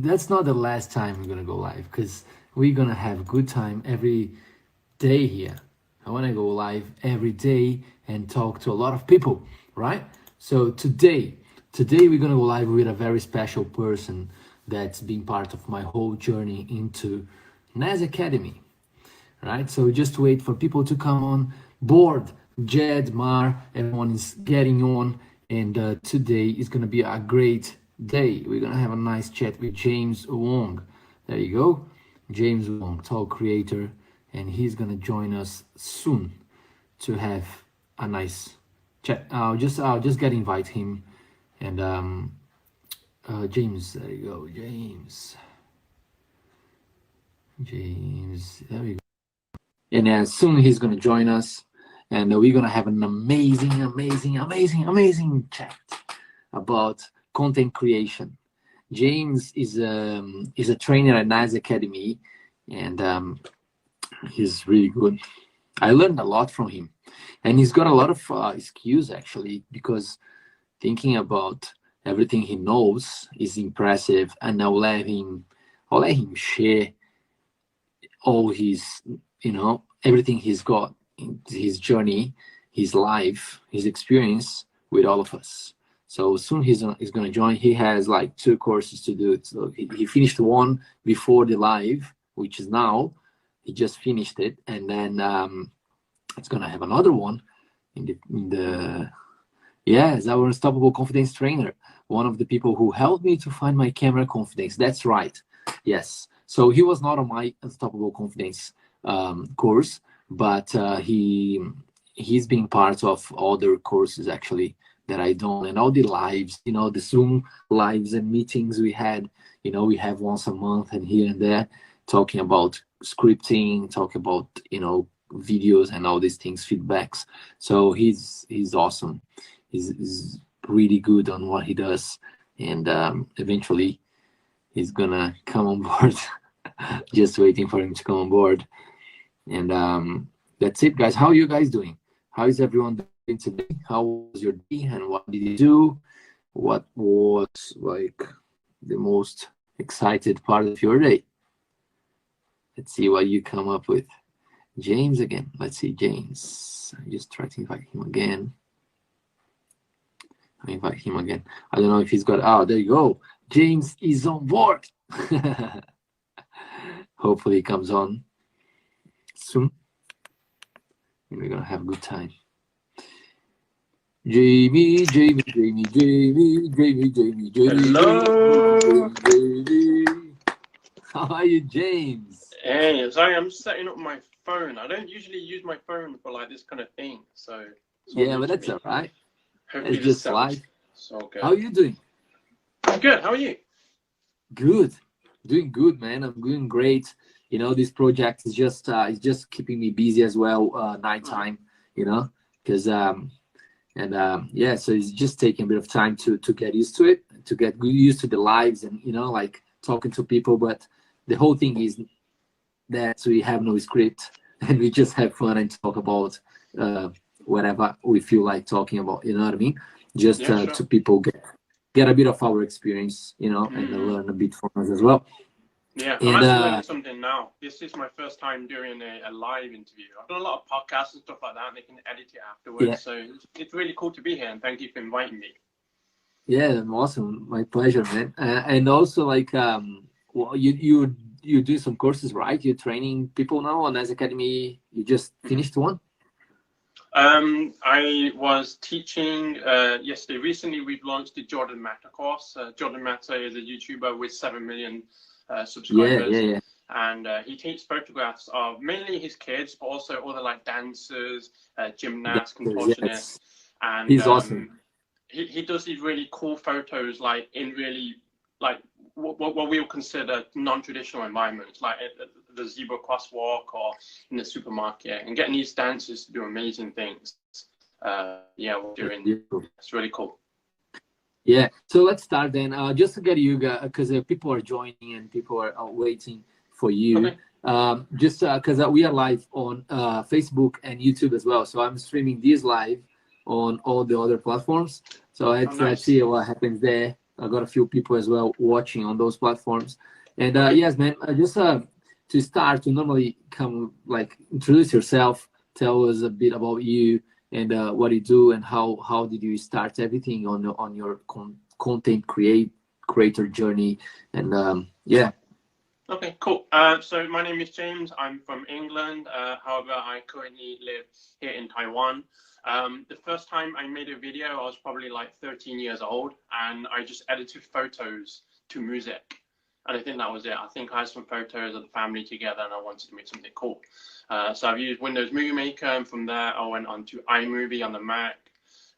that's not the last time we're gonna go live, because we're gonna have a good time every day here. I want to go live every day and talk to a lot of people, right? So today we're gonna go live with a very special person that's been part of my whole journey into NAZ Academy, right? So just wait for people to come on board. Jed, Mar, everyone is getting on, and today is gonna be a great day. We're gonna have a nice chat with James Wong. There you go, James Wong, talk creator, and he's gonna join us soon to have a nice chat. I'll just get invite him, and James, there you go, James, there we go. And soon he's going to join us, and we're going to have an amazing chat about content creation. James is a trainer at NAZ Academy, and he's really good. I learned a lot from him, and he's got a lot of skills actually, because thinking about everything he knows is impressive, and I'll let him share all his, everything he's got in his journey, his life, his experience with all of us. So soon he's going to join. He has like 2 courses to do. So he finished one before the live, which is now. He just finished it, and then it's going to have another one in the yes, our unstoppable confidence trainer, one of the people who helped me to find my camera confidence. That's right. Yes. So he was not on my unstoppable confidence course, but he's been part of other courses actually that I done, and all the lives, the Zoom lives and meetings we had. We have once a month and here and there, talking about scripting, talking about videos and all these things, feedbacks. So he's awesome. He's really good on what he does, and eventually he's gonna come on board. Just waiting for him to come on board. And that's it, guys. How are you guys doing? How is everyone doing today? How was your day, and what did you do? What was like the most excited part of your day? Let's see what you come up with. James again. Let's see, James. I just try to invite him again. I invite him again. I don't know if he's got. Oh, there you go. James is on board. Hopefully he comes on soon, and we're gonna have a good time. Jamie. Hello. Jamie. How are you, James? Hey, sorry, I'm just setting up my phone. I don't usually use my phone for like this kind of thing, so Yeah, but that's all right. Hopefully It's just live. So good. How are you doing? I'm good. How are you? Good, doing good, man. I'm doing great. This project is just keeping me busy as well. Nighttime, because yeah. So it's just taking a bit of time to get used to it, to get used to the lives, and like talking to people. But the whole thing is that we have no script, and we just have fun and talk about whatever we feel like talking about. You know what I mean? Just Sure. to people get a bit of our experience, and learn a bit from us as well. Yeah, And, I'm actually learning something now. This is my first time doing a live interview. I've done a lot of podcasts and stuff like that, and they can edit it afterwards. Yeah. So it's really cool to be here, and thank you for inviting me. Yeah, awesome. My pleasure, man. And also, like, well, you do some courses, right? You're training people now on NAZ Academy. You just finished one? I was teaching yesterday. Recently, we've launched the Jordan Mata course. Jordan Mata is a YouTuber with 7 million subscribers. Yeah. And he takes photographs of mainly his kids, but also other like dancers, gymnasts, contortionists. Yes. And he's awesome. He does these really cool photos, like in really like what we would consider non-traditional environments, like the zebra crosswalk or in the supermarket, and getting these dancers to do amazing things. Yeah, we're doing. It's really cool. Yeah, so let's start then. Just to get you guys, because people are joining and people are waiting for you. Okay. Just because we are live on Facebook and YouTube as well. So I'm streaming this live on all the other platforms. So let's see what happens there. I got a few people as well watching on those platforms. And yes, man, just to start, to normally come like introduce yourself, tell us a bit about you and what you do, and how did you start everything on your content creator journey, and yeah. Okay, cool. So my name is James. I'm from England. However, I currently live here in Taiwan. The first time I made a video, I was probably like 13 years old, and I just edited photos to music. And I think that was it. I think I had some photos of the family together, and I wanted to make something cool. So I've used Windows Movie Maker, and from there I went on to iMovie on the Mac,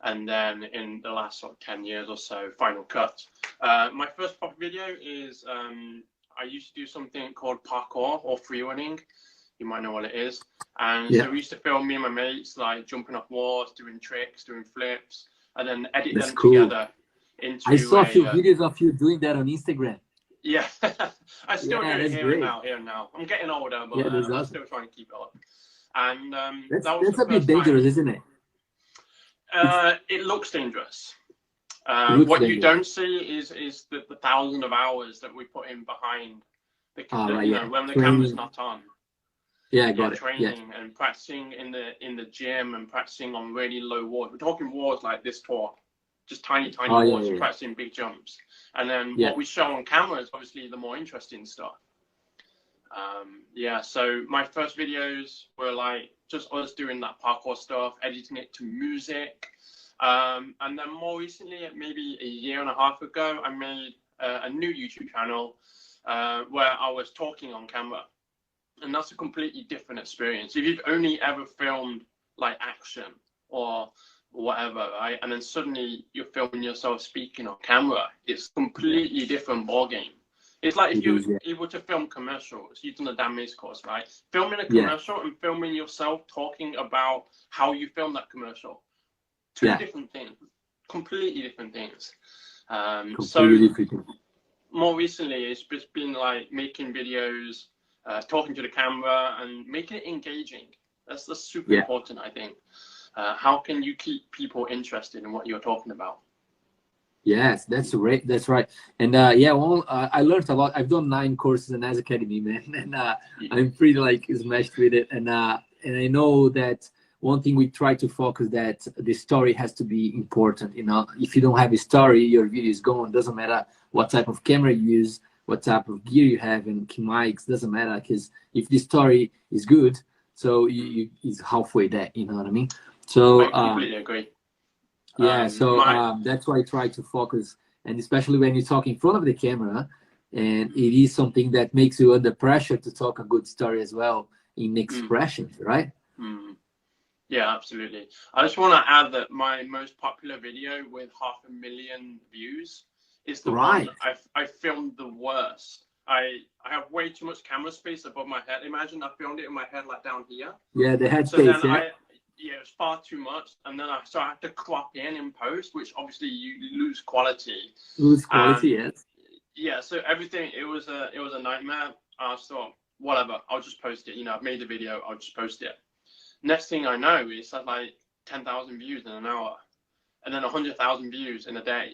and then in the last sort of 10 years or so, Final Cut. My first pop video is I used to do something called parkour or freerunning. You might know what it is. And so we used to film me and my mates like jumping off walls, doing tricks, doing flips, and then edit them together into. I saw a few videos of you doing that on Instagram. Yeah, I still do it here and now. I'm getting older, but I'm still trying to keep it up. And that's a bit dangerous, isn't it? It looks dangerous. What you don't see is the thousands of hours that we put in behind the camera, when the camera's not on. Yeah, I got it. Training and practicing in the gym and practicing on really low walls. We're talking walls like this tall, just tiny walls, practicing big jumps. And then what we show on camera is obviously the more interesting stuff. So my first videos were like just us doing that parkour stuff, editing it to music. And then more recently, maybe a year and a half ago, I made a new YouTube channel where I was talking on camera. And that's a completely different experience. If you've only ever filmed like action or whatever, right? And then suddenly you're filming yourself speaking on camera, it's completely different ballgame. It's like if you were to film commercials, you've done a Dan Mays course, right? Filming a commercial and filming yourself talking about how you filmed that commercial. Two different things, completely different things. More recently, it's just been like making videos, talking to the camera and making it engaging. That's super important, I think. How can you keep people interested in what you're talking about? Yes, that's right. That's right. And I learned a lot. I've done 9 courses in NAZ Academy, man, and I'm pretty like smashed with it. And I know that one thing we try to focus that the story has to be important. You know, if you don't have a story, your video is gone. Doesn't matter what type of camera you use, what type of gear you have, and key mics. Doesn't matter, because if the story is good, so it's halfway there. You know what I mean? So I completely agree. That's why I try to focus, and especially when you talk in front of the camera, and it is something that makes you under pressure to talk a good story as well in expressions, right? Yeah, absolutely. I just want to add that my most popular video with 500,000 views is the one I filmed the worst. I have way too much camera space above my head. Imagine I filmed it in my head like down here. Yeah, the head space. It was far too much, and then I had to crop in post, which obviously you lose quality. Yes. Yeah, so everything it was a nightmare. I thought, whatever, I'll just post it. You know, I've made the video, I'll just post it. Next thing I know, it's like 10,000 views in an hour, and then 100,000 views in a day,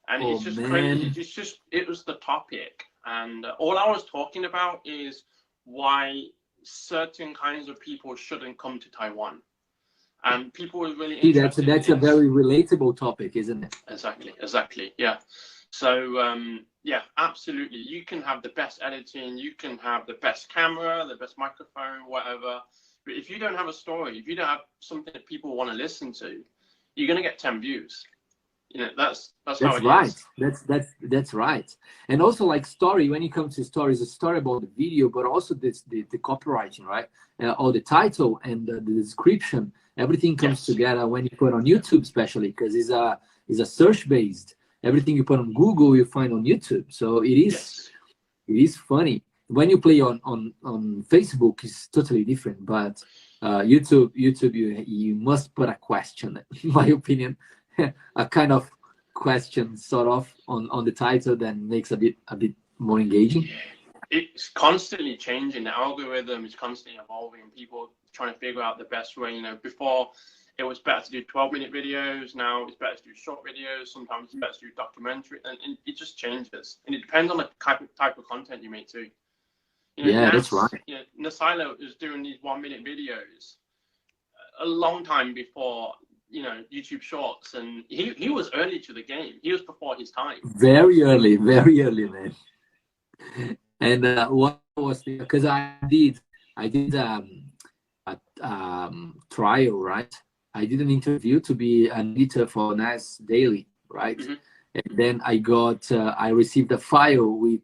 and it's just crazy. It was the topic, and all I was talking about is why certain kinds of people shouldn't come to Taiwan. And people were really interested. That's a very relatable topic, isn't it? Exactly. Yeah. So absolutely. You can have the best editing, you can have the best camera, the best microphone, whatever. But if you don't have a story, if you don't have something that people want to listen to, you're gonna get 10 views. You know, that's how it is. That's right. And also, like, story, when it comes to stories, a story about the video, but also the copywriting, right? Or the title and the description. Everything comes together when you put on YouTube, especially because it's a search based. Everything you put on Google, you find on YouTube. So it is funny. When you play on Facebook, it's totally different. But YouTube, you must put a question, in my opinion, a kind of question sort of on the title that makes a bit more engaging. It's constantly changing. The algorithm is constantly evolving. People trying to figure out the best way. You know, before it was better to do 12-minute videos. Now it's better to do short videos. Sometimes it's better to do documentary, and it just changes. And it depends on the type of content you make too. You know, Yeah, that's right. You know, Nasilo is doing these 1-minute videos a long time before, you know, YouTube Shorts, and he was early to the game. He was before his time. Very early, man. And what was because I did a trial, right? I did an interview to be an editor for NAZ Daily, right? Mm-hmm. And then I received a file with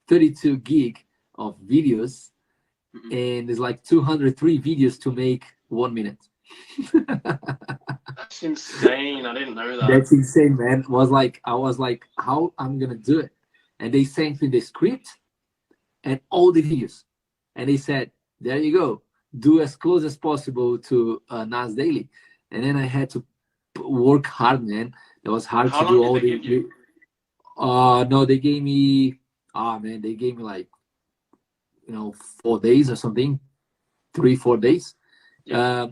32 gig of videos, Mm-hmm. and it's like 203 videos to make 1 minute. That's insane. I didn't know that. That's insane, man. I was like, how I'm gonna do it? And they sent me the script and all the videos, and they said, there you go, do as close as possible to NAZ Daily. And then I had to work hard, man. It was hard How to do long all did they give you? no, they gave me they gave me like, you know, 4 days or something, 3-4 days. Yeah.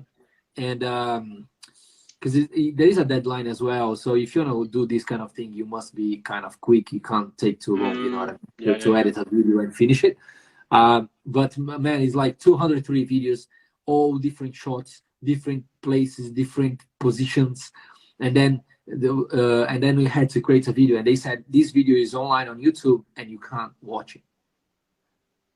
And because there is a deadline as well, so if you want to do this kind of thing, you must be kind of quick. You can't take too long, you know what I mean, to edit a video and finish it. But man, it's like 203 videos, all different shots, different places, different positions, and then we had to create a video, and they said this video is online on YouTube and you can't watch it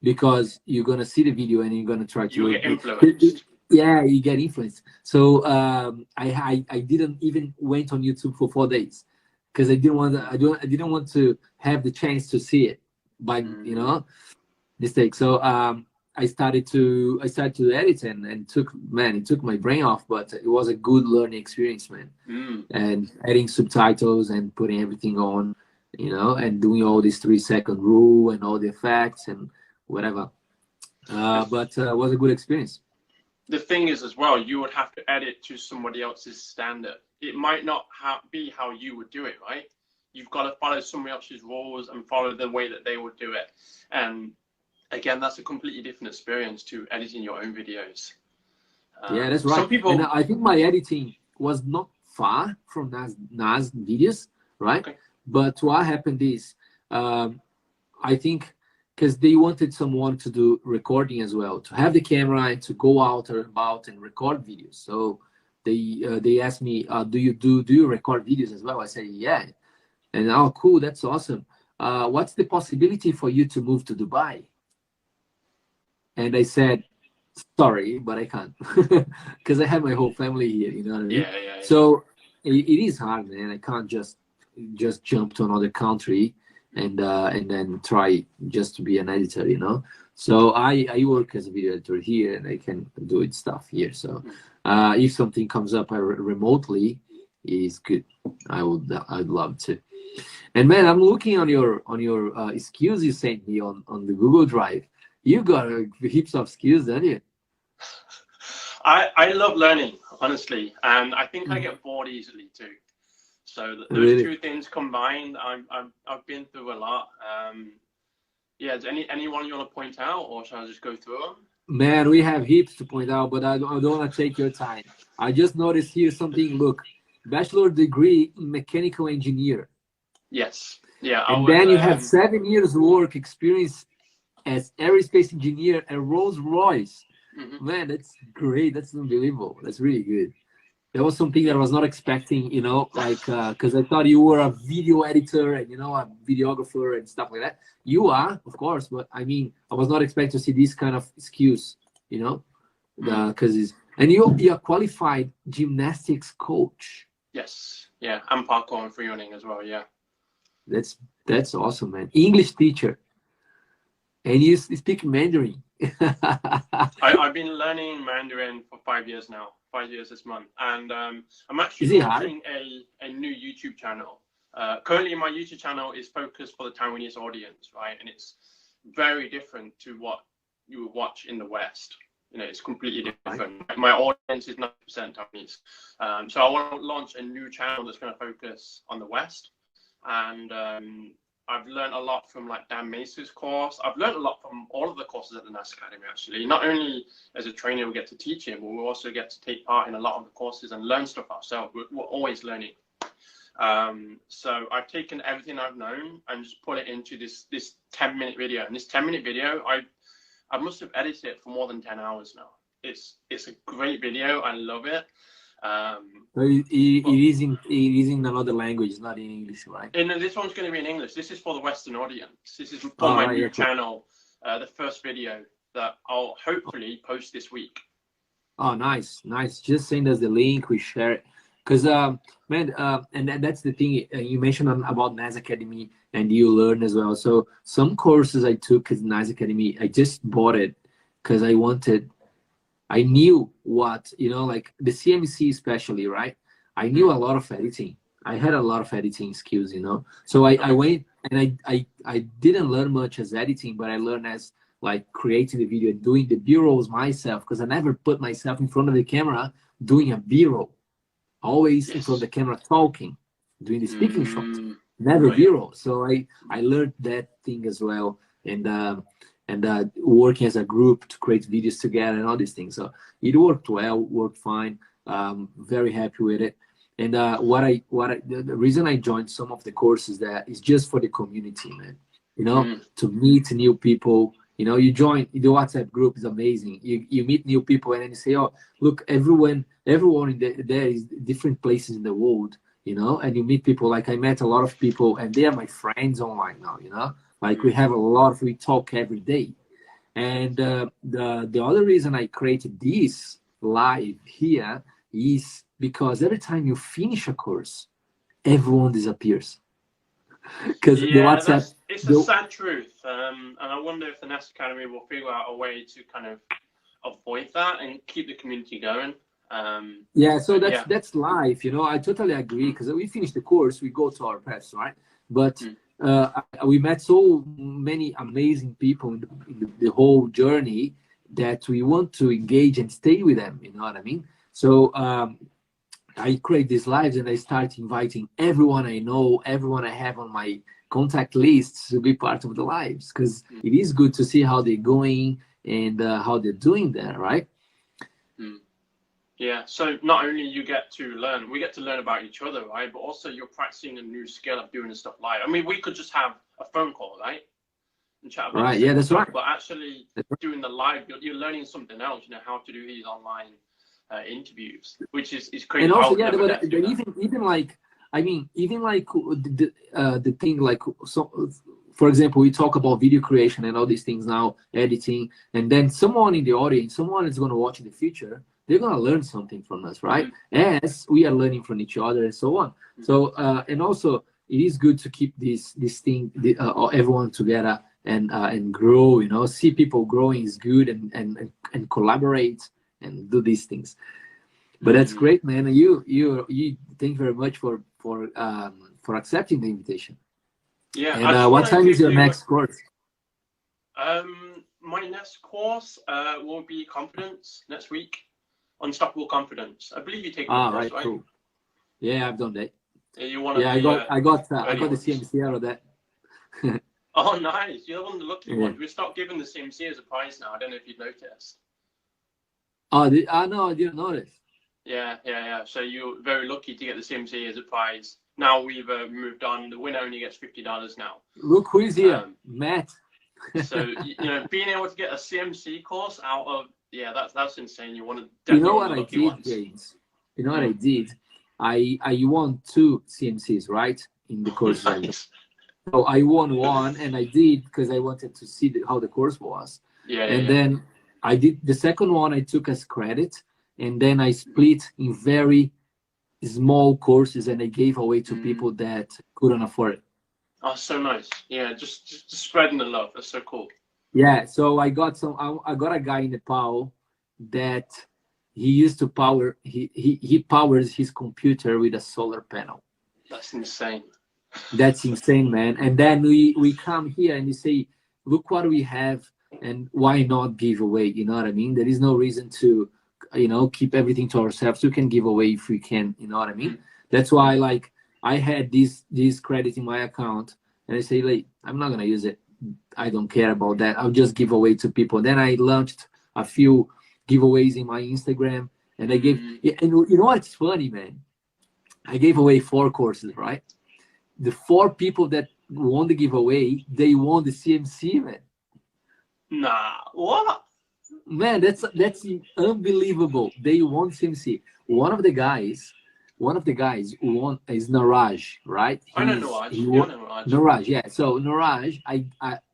because you're gonna see the video and you're gonna try to get influenced. Yeah, you get influenced. So I didn't even went on YouTube for 4 days because I didn't want to have the chance to see it by you know mistake. So I started to edit and it took my brain off, but it was a good learning experience, man. And adding subtitles and putting everything on, you know, and doing all this 3-second rule and all the effects and whatever. But it was a good experience. The thing is as well, you would have to edit to somebody else's standard. It might not be how you would do it, right? You've got to follow somebody else's rules and follow the way that they would do it. And again, that's a completely different experience to editing your own videos. Yeah, that's right. Some people, and I think my editing was not far from NAZ videos, right? Okay. But what happened is, I think, because they wanted someone to do recording as well, to have the camera and to go out or about and record videos. So they asked me, do you record videos as well? I said, yeah. And oh, cool, that's awesome. What's the possibility for you to move to Dubai? And I said, sorry, but I can't, because I have my whole family here. You know what I mean? Yeah. So it is hard, man. I can't just jump to another country and then try just to be an editor, you know. So I work as a video editor here, and I can do it stuff here. So if something comes up remotely, is good. I'd love to. And man, I'm looking on your skills you sent me on the Google Drive. You got heaps of skills, don't you? I love learning, honestly, and I think I get bored easily too. So those two things combined, I've been through a lot. Yeah, is anyone you want to point out, or shall I just go through them? Man, we have heaps to point out, but I don't want to take your time. I just noticed here something. Look, bachelor degree in mechanical engineer. Yes. Yeah. And then you have 7 years work experience as aerospace engineer at Rolls-Royce. Man, that's great. That's unbelievable. That's really good. That was something that I was not expecting, you know, like, because I thought you were a video editor and, you know, a videographer and stuff like that. You are, of course, but I mean, I was not expecting to see these kind of skills, you know, because and you're a qualified gymnastics coach. Yes. Yeah. And parkour and freerunning as well. Yeah. That's awesome, man. English teacher. And you speak Mandarin. I've been learning Mandarin for 5 years now. 5 years this month, and I'm actually launching a new YouTube channel. Currently, my YouTube channel is focused for the Taiwanese audience, right? And it's very different to what you would watch in the West. You know, it's completely different. My audience is 90% Taiwanese, so I want to launch a new channel that's going to focus on the West, and I've learned a lot from like Dan Mace's course. I've learned a lot from all of the courses at the NAZ Academy, actually. Not only as a trainer, we get to teach it, but we also get to take part in a lot of the courses and learn stuff ourselves. We're always learning. So I've taken everything I've known and just put it into this 10-minute video. And this 10-minute video, I must have edited it for more than 10 hours now. It's a great video. I love it. So it is in another language, not in English, right? And this one's going to be in English. This is for the Western audience. This is for my new channel, the first video that I'll hopefully post this week. Oh, nice. Just send us the link. We share it. Because, man, and that's the thing. You mentioned about NAZ Academy, and you learn as well. So some courses I took at NAZ Academy, I just bought it because I knew what, like the CMC especially, right? I knew a lot of editing. I had a lot of editing skills, So I went, and I didn't learn much as editing, but I learned as like creating the video and doing the B-rolls myself, because I never put myself in front of the camera doing a B-roll. Always in front of the camera talking, doing the speaking shots, never B-roll. So I learned that thing as well, and working as a group to create videos together and all these things. So it worked well, worked fine. Very happy with it. And the reason I joined some of the courses that is just for the community, man. To meet new people. You join the WhatsApp group is amazing. You meet new people, and then you say, oh, look, everyone in there is different places in the world, and you meet people. Like I met a lot of people, and they are my friends online now, like we talk every day. And the other reason I created this live here is because every time you finish a course, everyone disappears. Because the WhatsApp, it's a sad truth, and I wonder if the NAZ Academy will figure out a way to kind of avoid that and keep the community going. So that's life, I totally agree, because we finish the course, we go to our paths, right? But we met so many amazing people in the whole journey that we want to engage and stay with them, you know what I mean? So I create these lives, and I start inviting everyone I know, everyone I have on my contact list to be part of the lives, because it is good to see how they're going and how they're doing there, right? Yeah, so not only we get to learn about each other, right? But also you're practicing a new skill of doing the stuff live. I mean, we could just have a phone call, right? And chat about right, yeah, that's stuff, right. But actually doing the live, you're learning something else, how to do these online interviews, which is crazy. And also, but even like, I mean, even like the thing, like, so for example, we talk about video creation and all these things now, editing, and then someone in the audience, someone is going to watch in the future, they're going to learn something from us, right? As we are learning from each other and so on. So and also it is good to keep this thing, everyone together and grow, see people growing is good, and collaborate and do these things. But that's great, man. You thank you very much for accepting the invitation. Yeah. And what time is your next course? My next course will be confidence next week. Unstoppable confidence. I believe you take that course, right? Cool. Yeah, I've done that. You want I got the CMC out of that. Oh, nice. You're one of the lucky ones. We stopped giving the CMC as a prize now. I don't know if you've noticed. Oh, no, I didn't notice. Yeah. So you're very lucky to get the CMC as a prize. Now we've moved on. The winner only gets $50 now. Look who is here, Matt. So being able to get a CMC course out of that's insane. You want to what I did, James? You know what I did? I won 2 CMCs, right, in the course. Nice. So I won one, and I did because I wanted to see how the course was. Then I did the second one. I took as credit, and then I split in very small courses, and I gave away to people that couldn't afford it. Oh, so nice. Yeah, just spreading the love. That's so cool. Yeah, so I got a guy in Nepal that he used to power. He powers his computer with a solar panel. That's insane. That's insane, man. And then we come here and you say, look what we have, and why not give away? You know what I mean? There is no reason to, keep everything to ourselves. We can give away if we can. You know what I mean? That's why, like, I had this credit in my account, And I say, like, I'm not gonna use it. I don't care about that. I'll just give away to people. Then I launched a few giveaways in my Instagram, and I gave. And you know what's funny, man? I gave away 4 courses, right? The 4 people that won the giveaway, they won the CMC, man. Nah, what? Man, that's unbelievable. They won CMC. One of the guys won is Naraj, right? I know Niraj. He Yeah, I won, know Niraj. Naraj, yeah. So Naraj, I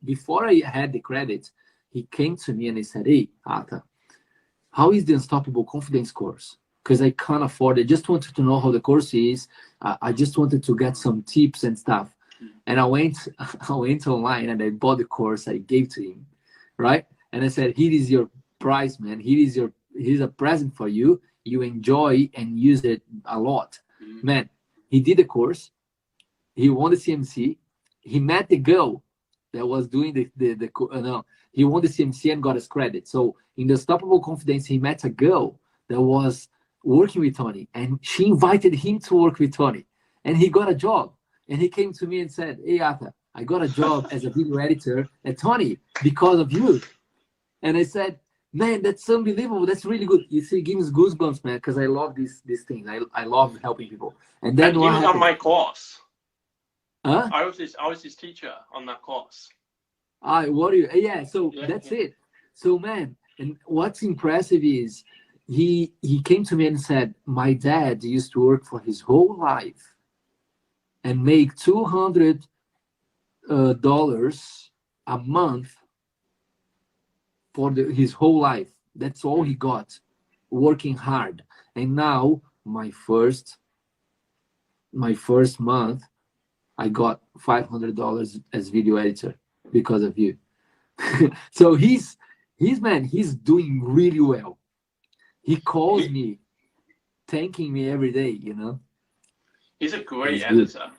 before I had the credit, he came to me and he said, "Hey, Ata, how is the Unstoppable Confidence course? Because I can't afford it. Just wanted to know how the course is. I just wanted to get some tips and stuff." And I went online and I bought the course. I gave to him, right? And I said, "Here is your prize, man. Here's a present for you. You enjoy and use it a lot." Man, he did the course. He won the CMC. He met the girl that was doing he won the CMC and got his credit. So in the Unstoppable Confidence, he met a girl that was working with Tony, and she invited him to work with Tony, and he got a job. And he came to me and said, "Hey, Ata, I got a job as a video editor at Tony because of you." And I said, "Man, that's unbelievable. That's really good." You see, it gives me goosebumps, man, because I love these things. I love helping people. And then And he was on my course. Huh? I was his teacher on that course. Yeah, so that's it. So, man, and what's impressive is he came to me and said, "My dad used to work for his whole life and make $200 a month for his whole life. That's all he got, working hard. And now my first month, I got $500 as video editor because of you." So he's doing really well. He calls me, thanking me every day. He's a great editor.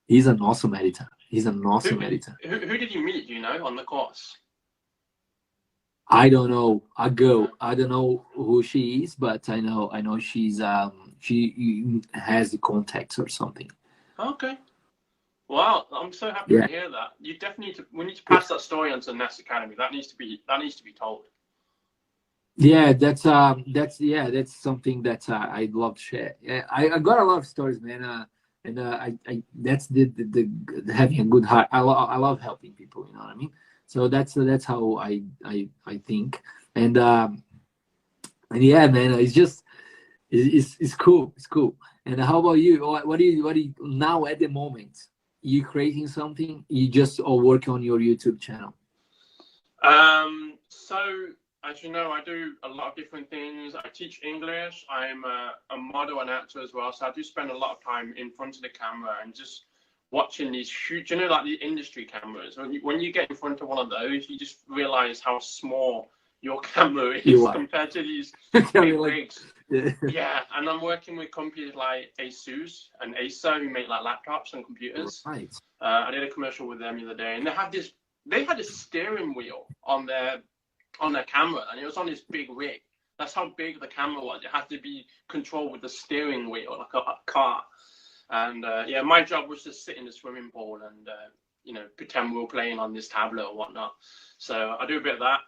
He's an awesome editor. He's an awesome editor. Who did you meet, on the course? I don't know a girl. I don't know who she is, but I know she's she has the contacts or something. Okay. Wow, I'm so happy to hear that. You definitely we need to pass that story on to NAZ Academy. That needs to be told. Yeah, that's something that I'd love to share. Yeah, I got a lot of stories, man. And I that's the having a good heart. I love helping people. You know what I mean? So that's how I think. And yeah, man, it's cool. It's cool. And how about you? What do you now at the moment? You creating something? You just are working on your YouTube channel? So as you know, I do a lot of different things. I teach English. I'm a model and actor as well. So I do spend a lot of time in front of the camera and just watching these huge, like the industry cameras. When you get in front of one of those, you just realize how small your camera is compared to these big rigs. Yeah, and I'm working with companies like ASUS and Acer who make like laptops and computers. Right. I did a commercial with them the other day, and they had this steering wheel on their camera, and it was on this big rig. That's how big the camera was. It had to be controlled with the steering wheel, like a car. And my job was to sit in the swimming pool and pretend we were playing on this tablet or whatnot. So I do a bit of that.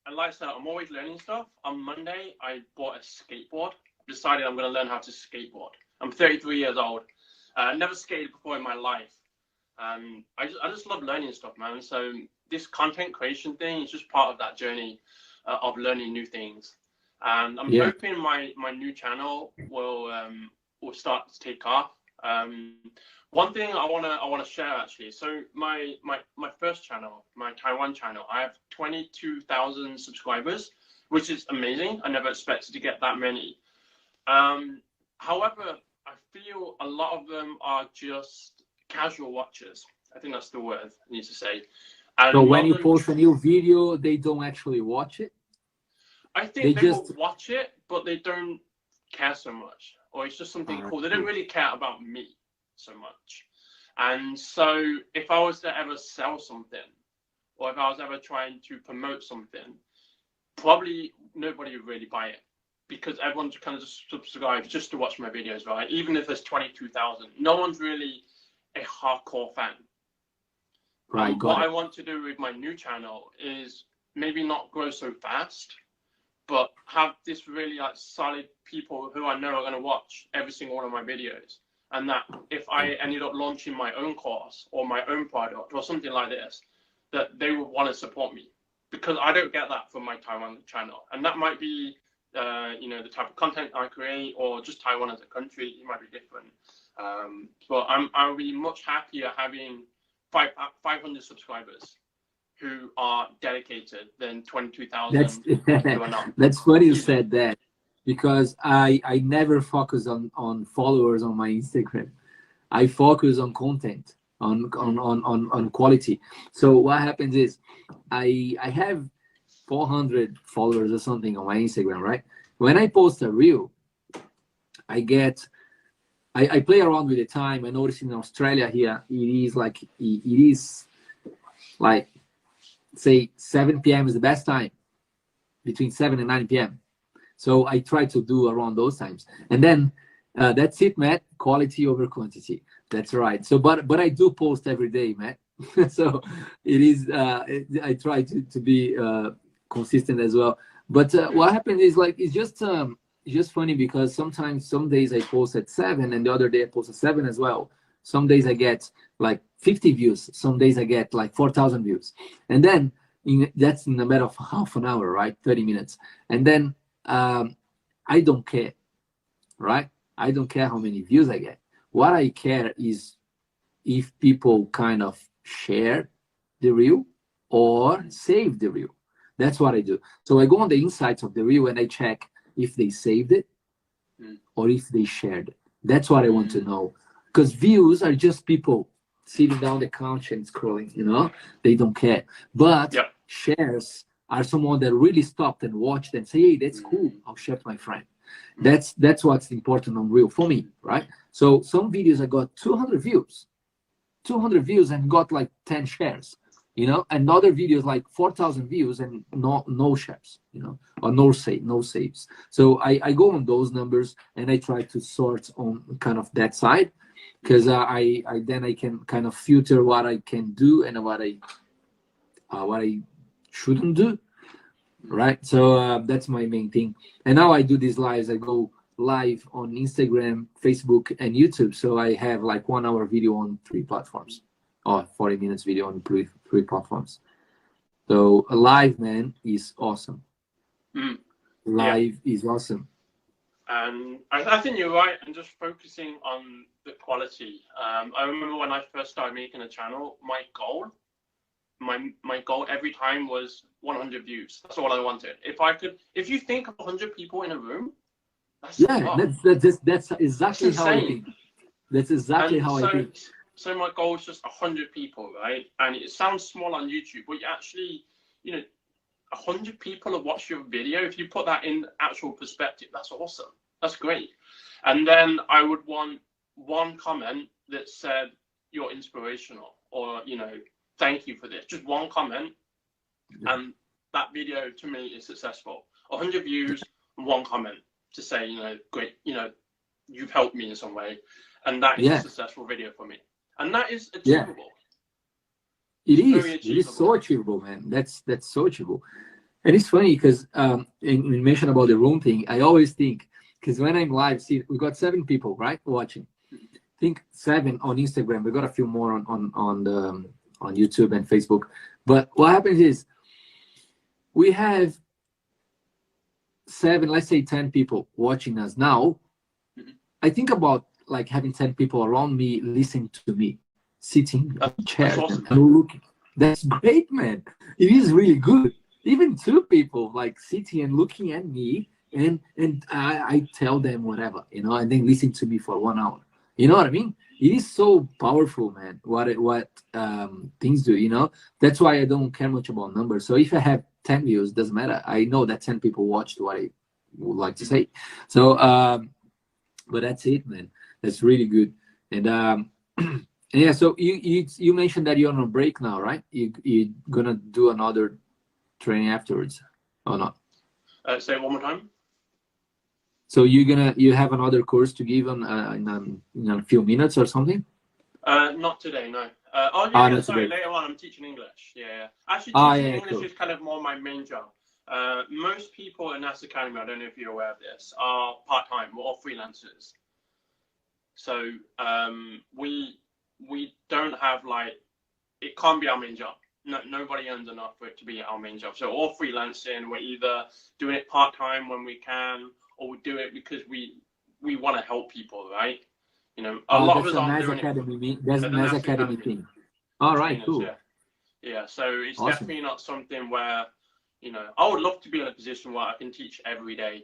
And like I said, I'm always learning stuff. On Monday, I bought a skateboard. Decided I'm going to learn how to skateboard. I'm 33 years old. Never skated before in my life. I just love learning stuff, man. So this content creation thing is just part of that journey of learning new things. And I'm hoping my new channel will start to take off. One thing I wanna share actually. So my first channel, my Taiwan channel, I have 22,000 subscribers, which is amazing. I never expected to get that many. However, I feel a lot of them are just casual watchers. I think that's the word I need to say. And so when you post a new video, they don't actually watch it? I think they will watch it, but they don't care so much. Or it's just something cool. They don't really care about me so much. And so if I was to ever sell something, or if I was ever trying to promote something, probably nobody would really buy it, because everyone's kind of just subscribes just to watch my videos, right? Even if there's 22,000, no one's really a hardcore fan. Right. What I want to do with my new channel is maybe not grow so fast, but have this really like solid people who I know are going to watch every single one of my videos. And that if I ended up launching my own course or my own product or something like this, that they would want to support me, because I don't get that from my Taiwan channel. And that might be, you know, the type of content I create, or just Taiwan as a country, it might be different. But I'll be much happier having 500 subscribers who are dedicated than 22,000 who are not. That's funny you said that, because I never focus on followers on my Instagram. I focus on content, on quality. So what happens is I have 400 followers or something on my Instagram, right? When I post a reel, I play around with the time. I noticed in Australia here, it is like say 7 p.m. is the best time, between 7 and 9 p.m. So I try to do around those times. And then that's it, Matt. Quality over quantity. That's right. So, but I do post every day, Matt. So it is, I try to be consistent as well. But what happens is like, it's just funny, because sometimes some days I post at 7 and the other day I post at 7 as well. Some days I get like 50 views. Some days I get like 4,000 views. And then that's in a matter of half an hour, right? 30 minutes. And then I don't care, right? I don't care how many views I get. What I care is if people kind of share the reel or save the reel. That's what I do. So I go on the insights of the reel and I check if they saved it or if they shared it. That's what I want to know. Because views are just people sitting down the couch and scrolling, you know? They don't care. But shares are someone that really stopped and watched and say, hey, that's cool, I'll share with my friend. That's what's important on reel for me, right? So some videos I got 200 views and got like 10 shares, you know, and other videos like 4,000 views and no shares, you know, or no saves. So I go on those numbers and I try to sort on kind of that side, because I can kind of filter what I can do and what I shouldn't do, right? So that's my main thing. And now I do these lives. I go live on Instagram, Facebook, and YouTube. So I have like 1 hour video on 3 platforms, or 40 minutes video on three platforms. So a live, man, is awesome. Live is awesome. And I think you're right. And just focusing on the quality. I remember when I first started making a channel, my goal every time was 100 views. That's all I wanted. If you think of 100 people in a room, that's exactly how I think. That's exactly how I think. So my goal is just 100 people, right? And it sounds small on YouTube, but you actually, you know, 100 people have watched your video. If you put that in actual perspective, that's awesome. That's great. And then I would want one comment that said, you're inspirational, or, you know, thank you for this. Just one comment, and that video to me is successful. 100 views, one comment to say, you know, great, you know, you've helped me in some way, and that is a successful video for me. And that is achievable. It is so achievable, man. That's so achievable. And it's funny because you mentioned about the room thing. I always think, because when I'm live, see, we got 7 people, right, watching. I think 7 on Instagram. We got a few more on YouTube and Facebook. But what happens is we have 7, let's say 10 people watching us now. I think about like having 10 people around me listening to me, sitting in chairs and looking. That's great, man. It is really good. Even 2 people like sitting and looking at me, and I tell them whatever, you know, and then listen to me for 1 hour. You know what I mean? It is so powerful, man. What things do, you know? That's why I don't care much about numbers. So if I have 10 views, doesn't matter. I know that 10 people watched what I would like to say. So, but that's it, man. That's really good. And yeah. So you mentioned that you're on a break now, right? You're gonna do another training afterwards, or not? Say it one more time. So you have another course to give in a few minutes or something? Not today, no. Oh yeah, Not sorry. today. Later on, I'm teaching English. Yeah. Actually, Oh, teaching yeah, English cool. is kind of more my main job. Most people in NAZ Academy, I don't know if you're aware of this, are part-time or freelancers. So we don't have like, it can't be our main job. No, nobody earns enough for it to be our main job. So all freelancing, we're either doing it part-time when we can, or we do it because we want to help people, right? You know, a lot of That's us a aren't NAZ doing it Academy. That's for the NAZ NAZ Academy Academy thing. All right, trainers, cool. yeah. Yeah, so it's Awesome. definitely not something where, you know, I would love to be in a position where I can teach every day.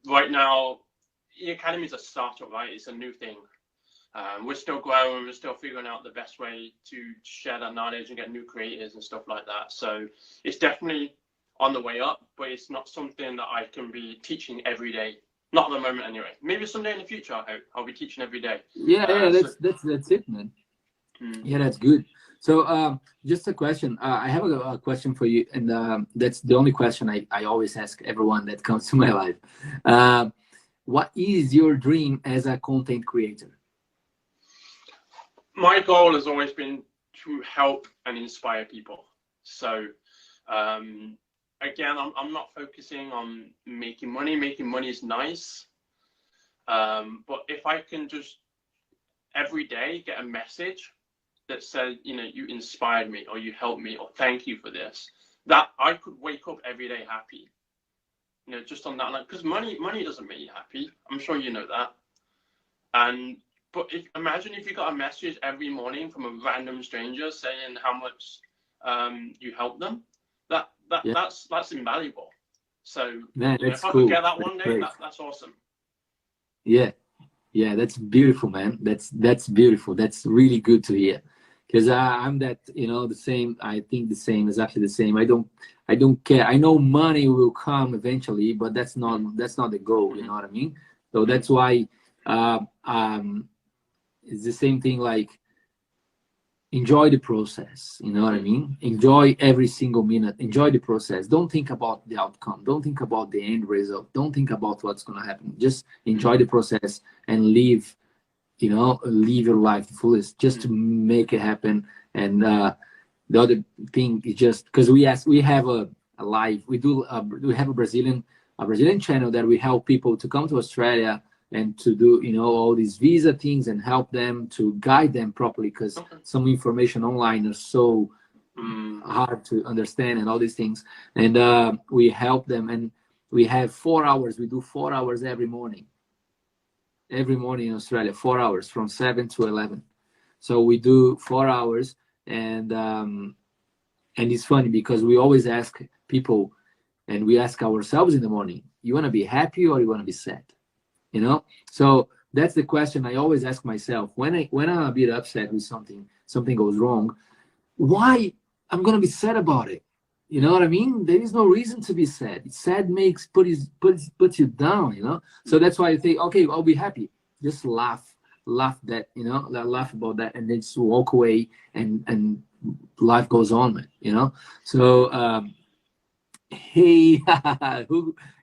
Right now, the Academy is a startup, right? It's a new thing. We're still growing, we're still figuring out the best way to share that knowledge and get new creators and stuff like that. So it's definitely on the way up, but it's not something that I can be teaching every day. Not at the moment, anyway. Maybe someday in the future, I hope I'll be teaching every day. Yeah, that's it, man. Yeah, that's good. So just a question. I have a question for you, and that's the only question I always ask everyone that comes to my life. What is your dream as a content creator? My goal has always been to help and inspire people. So again, I'm not focusing on making money. Making money is nice. But if I can just every day get a message that said, you know, you inspired me, or you helped me, or thank you for this, that I could wake up every day happy. You know, just on that line, because money doesn't make you happy. I'm sure you know that. But imagine if you got a message every morning from a random stranger saying how much you helped them. That's invaluable. So Man, you know, that's if I could cool. get that That's one day, great. that's awesome. Yeah, that's beautiful, man. That's beautiful. That's really good to hear. Because I'm that, the same. I think the same, exactly the same. I don't care. I know money will come eventually, but that's not the goal. You know what I mean? So that's why it's the same thing. Like, enjoy the process. You know what I mean? Enjoy every single minute. Enjoy the process. Don't think about the outcome. Don't think about the end result. Don't think about what's gonna happen. Just enjoy the process and live your life the fullest, just to make it happen. And the other thing is just because we have a live, we have a Brazilian channel that we help people to come to Australia and to do all these visa things and help them to guide them properly, because some information online is so hard to understand and all these things. And we help them, and we have 4 hours. We do 4 hours every morning in Australia, 4 hours from 7 to 11. So we do 4 hours, and it's funny because we always ask people, and we ask ourselves in the morning, you want to be happy or you want to be sad? So that's the question I always ask myself when I'm a bit upset with something goes wrong. Why I'm gonna be sad about it? You know what I mean? There is no reason to be sad. Sad puts you down. So that's why I think, okay, I'll be happy. Just laugh that, laugh about that, and then just walk away, and life goes on, man. So hey,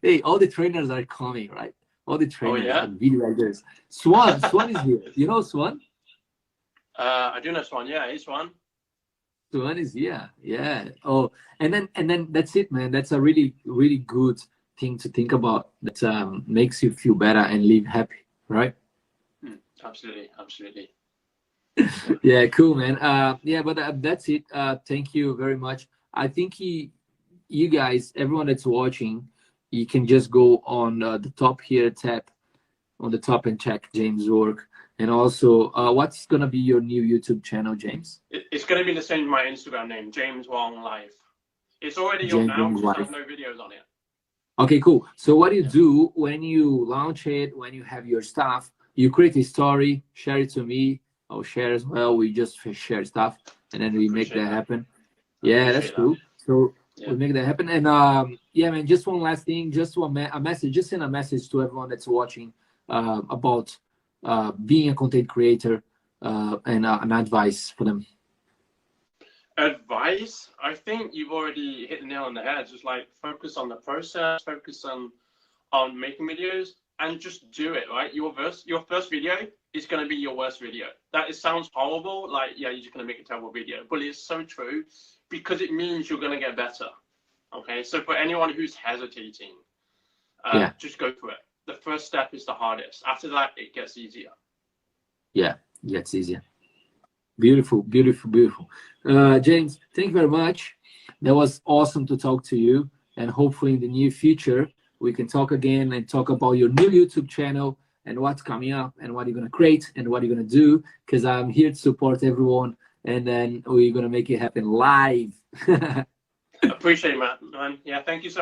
hey, all the trainers are coming, right? All the trainers and video editors. Swan is here. You know Swan? I do know Swan. Yeah, he's Swan. Swan is here. Yeah. Oh, and then that's it, man. That's a really, really good thing to think about. That makes you feel better and live happy, right? Absolutely. Yeah, cool, man. Yeah, but that's it. Thank you very much. I think you guys, everyone that's watching, you can just go on the top here, tap on the top and check James' work. And also, what's going to be your new YouTube channel, James? It's going to be the same as my Instagram name, James Wong Live. It's already up now, just has no videos on it. Okay, cool. So what you do when you launch it, when you have your stuff, you create a story, share it to me. I'll share as well. We just share stuff, and then we make that happen. Yeah, that's cool. So we make that happen. And yeah, man, just one last thing, just a message, just send a message to everyone that's watching about being a content creator, and an advice for them. Advice? I think you've already hit the nail on the head. Just like focus on the process, focus on making videos, and just do it, right? Your first video, it's going to be your worst video. It sounds horrible, like, yeah, you're just going to make a terrible video, but it's so true, because it means you're going to get better. Okay, so for anyone who's hesitating, just go for it. The first step is the hardest. After that, it gets easier. Yeah, it gets easier. Beautiful, beautiful, beautiful. James, thank you very much. That was awesome to talk to you, and hopefully in the near future we can talk again and talk about your new YouTube channel and what's coming up and what you're going to create and what you're going to do, because I'm here to support everyone, and then we're going to make it happen live. Appreciate it, man. Yeah, thank you so much.